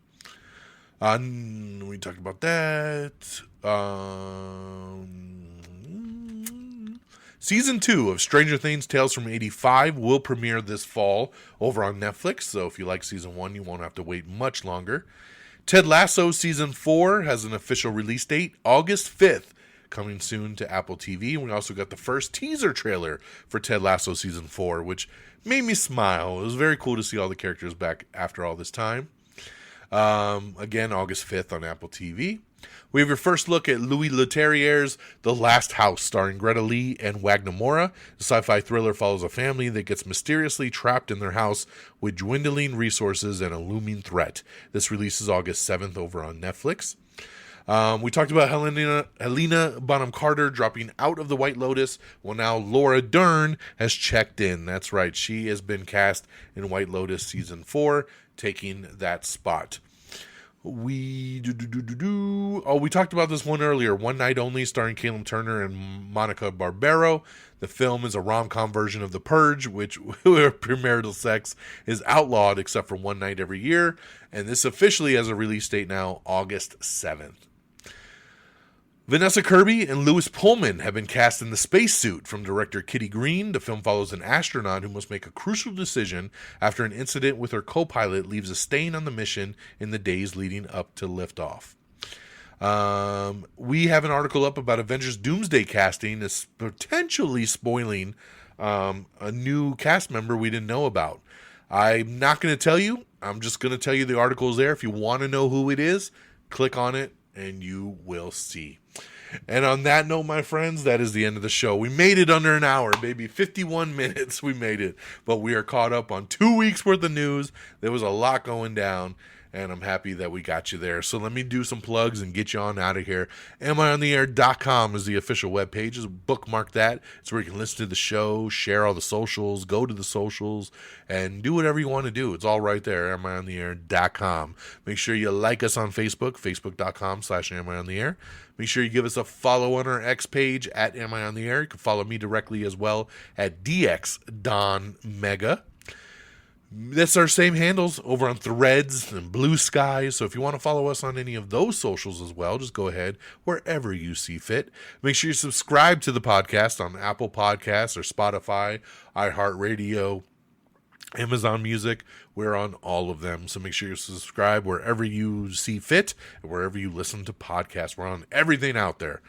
Speaker 1: We talked about that. Season 2 of Stranger Things Tales from 85 will premiere this fall over on Netflix, so if you like Season 1, you won't have to wait much longer. Ted Lasso Season 4 has an official release date, August 5th, coming soon to Apple TV. And we also got the first teaser trailer for Ted Lasso Season 4, which made me smile. It was very cool to see all the characters back after all this time. Again, August 5th on Apple TV. We have your first look at Louis Leterrier's The Last House, starring Greta Lee and Wagner Moura. The sci-fi thriller follows a family that gets mysteriously trapped in their house with dwindling resources and a looming threat. This releases August 7th over on Netflix. We talked about Helena Bonham Carter dropping out of The White Lotus. Well, now Laura Dern has checked in. That's right. She has been cast in White Lotus Season 4, taking that spot. We talked about this one earlier. One Night Only, starring Caitlin Turner and Monica Barbaro. The film is a rom-com version of The Purge, which where premarital sex is outlawed except for one night every year. And this officially has a release date now, August 7th. Vanessa Kirby and Lewis Pullman have been cast in The Spacesuit from director Kitty Green. The film follows an astronaut who must make a crucial decision after an incident with her co-pilot leaves a stain on the mission in the days leading up to liftoff. We have an article up about Avengers Doomsday casting is potentially spoiling a new cast member we didn't know about. I'm not going to tell you. I'm just going to tell you the article is there. If you want to know who it is, click on it and you will see. And on that note, my friends, that is the end of the show. We made it under an hour, baby. 51 minutes, we made it. But we are caught up on 2 weeks worth of news. There was a lot going down, and I'm happy that we got you there. So let me do some plugs and get you on out of here. AmIOnTheAir.com is the official webpage. Just bookmark that. It's where you can listen to the show, share all the socials, go to the socials, and do whatever you want to do. It's all right there, AmIOnTheAir.com. Make sure you like us on Facebook, Facebook.com/AmIOnTheAir. Make sure you give us a follow on our X page at AmIOnTheAir. You can follow me directly as well at DXDonMega. That's our same handles over on Threads and Blue Sky. So if you want to follow us on any of those socials as well, just go ahead wherever you see fit. Make sure you subscribe to the podcast on Apple Podcasts or Spotify, iHeartRadio, Amazon Music. We're on all of them. So make sure you subscribe wherever you see fit and wherever you listen to podcasts. We're on everything out there.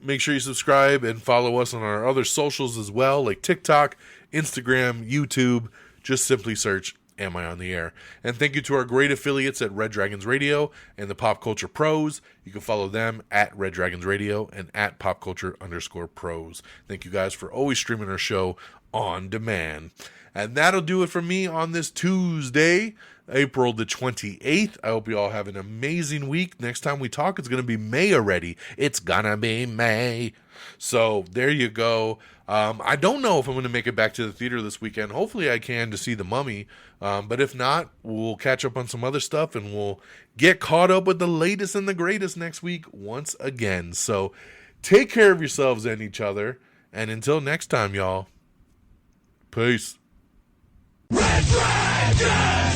Speaker 1: Make sure you subscribe and follow us on our other socials as well, like TikTok, Instagram, YouTube. Just simply search Am I on the Air? And thank you to our great affiliates at Red Dragons Radio and the Pop Culture Pros. You can follow them at Red Dragons Radio and at PopCulture_Pros. Thank you guys for always streaming our show on demand. And that'll do it for me on this Tuesday, April the 28th. I hope you all have an amazing week. Next time we talk, it's going to be May already. It's gonna be May. So there you go. I don't know if I'm going to make it back to the theater this weekend. Hopefully I can to see The Mummy. But if not, we'll catch up on some other stuff and we'll get caught up with the latest and the greatest next week once again. So take care of yourselves and each other. And until next time, y'all. Peace. Red Dragon!